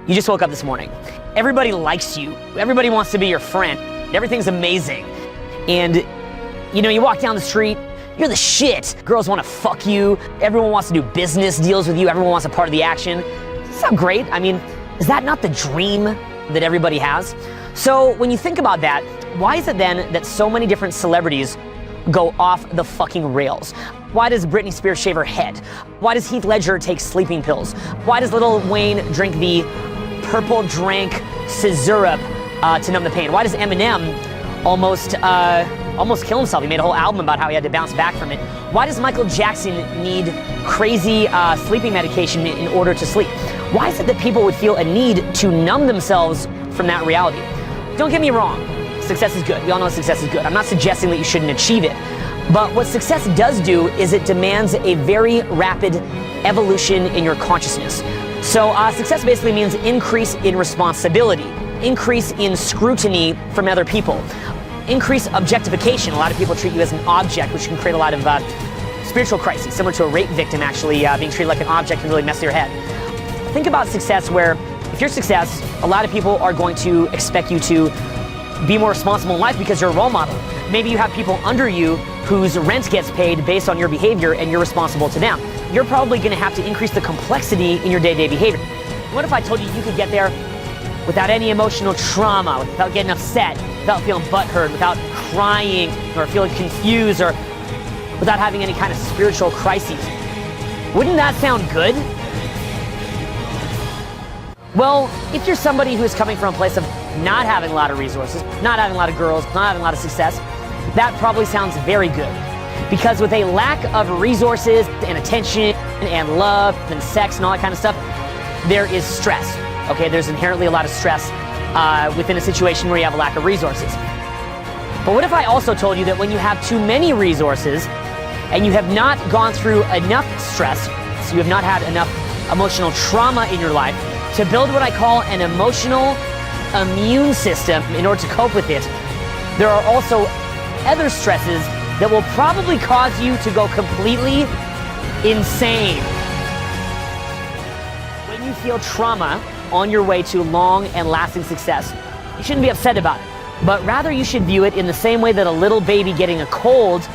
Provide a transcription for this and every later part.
You just woke up this morning. Everybody likes you. Everybody wants to be your friend. Everything's amazing. And you walk down the street, you're the shit. Girls want to fuck you. Everyone wants to do business deals with you. Everyone wants a part of the action. Does that sound great? I mean, is that not the dream that everybody has? So when you think about that, why is it then that so many different celebrities go off the fucking rails? Why does Britney Spears shave her head? Why does Heath Ledger take sleeping pills? Why does Lil Wayne drink the purple drank scissorp to numb the pain? Why does Eminem almost kill himself? He made a whole album about how he had to bounce back from it. Why does Michael Jackson need crazy sleeping medication in order to sleep? Why is it that people would feel a need to numb themselves from that reality? Don't get me wrong, success is good. We all know success is good. I'm not suggesting that you shouldn't achieve it. But what success does do is it demands a very rapid evolution in your consciousness. So success basically means increase in responsibility, increase in scrutiny from other people, increase objectification. A lot of people treat you as an object, which can create a lot of spiritual crises, similar to a rape victim actually being treated like an object can really mess your head. Think about success where if you're success, a lot of people are going to expect you to be more responsible in life because you're a role model. Maybe you have people under you whose rent gets paid based on your behavior and you're responsible to them. You're probably going to have to increase the complexity in your day-to-day behavior. What if I told you you could get there without any emotional trauma, without getting upset, without feeling butthurt, without crying or feeling confused, or without having any kind of spiritual crises? Wouldn't that sound good? Well, if you're somebody who is coming from a place of not having a lot of resources, not having a lot of girls, not having a lot of success, that probably sounds very good. Because with a lack of resources and attention and love and sex and all that kind of stuff, there is stress. Okay, there's inherently a lot of stress within a situation where you have a lack of resources. But what if I also told you that when you have too many resources and you have not gone through enough stress, so you have not had enough emotional trauma in your life to build what I call an emotional immune system in order to cope with it, there are also other stresses that will probably cause you to go completely insane. When you feel trauma on your way to long and lasting success, you shouldn't be upset about it, but rather you should view it in the same way that a little baby getting a cold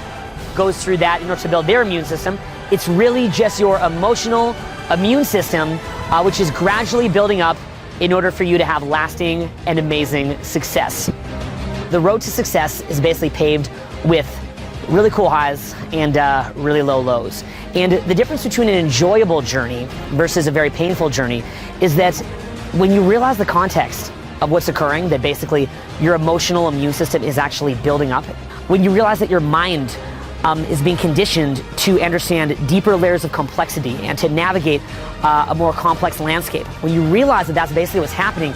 goes through that in order to build their immune system. It's really just your emotional immune system, which is gradually building up in order for you to have lasting and amazing success. The road to success is basically paved with really cool highs and really low lows. And the difference between an enjoyable journey versus a very painful journey is that when you realize the context of what's occurring, that basically your emotional immune system is actually building up, when you realize that your mind is being conditioned to understand deeper layers of complexity and to navigate a more complex landscape, when you realize that that's basically what's happening,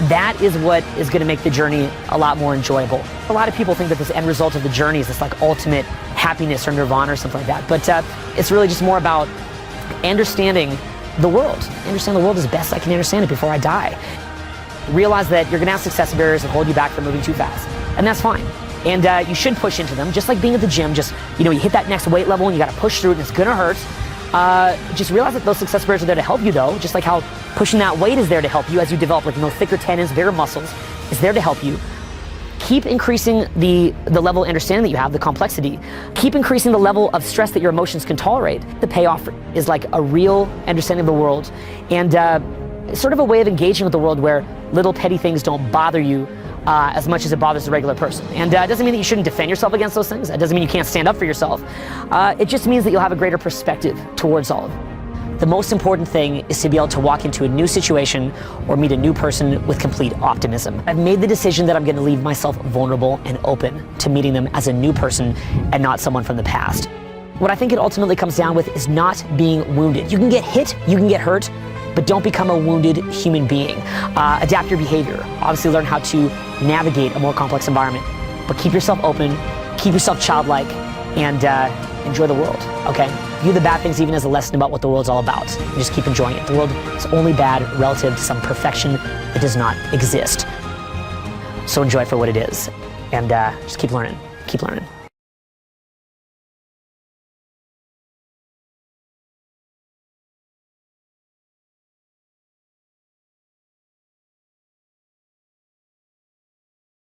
that is what is going to make the journey a lot more enjoyable. A lot of people think that this end result of the journey is this like ultimate happiness or nirvana or something like that, but it's really just more about understanding the world. Understand the world as best I can understand it before I die. Realize that you're going to have success barriers that hold you back from moving too fast, and that's fine. And you should push into them, just like being at the gym. Just, you hit that next weight level and you got to push through it and it's going to hurt. Just realize that those success barriers are there to help you though, just like how pushing that weight is there to help you as you develop thicker tendons, bigger muscles. It's there to help you. Keep increasing the level of understanding that you have, the complexity. Keep increasing the level of stress that your emotions can tolerate. The payoff is like a real understanding of the world and sort of a way of engaging with the world where little petty things don't bother you as much as it bothers the regular person. And it doesn't mean that you shouldn't defend yourself against those things. It doesn't mean you can't stand up for yourself. It just means that you'll have a greater perspective towards all of it. The most important thing is to be able to walk into a new situation or meet a new person with complete optimism. I've made the decision that I'm going to leave myself vulnerable and open to meeting them as a new person and not someone from the past. What I think it ultimately comes down with is not being wounded. You can get hit, you can get hurt, but don't become a wounded human being. Adapt your behavior. Obviously learn how to navigate a more complex environment, but keep yourself open, keep yourself childlike, and enjoy the world, okay? View the bad things even as a lesson about what the world's all about. And just keep enjoying it. The world is only bad relative to some perfection that does not exist. So enjoy it for what it is, and just keep learning, keep learning.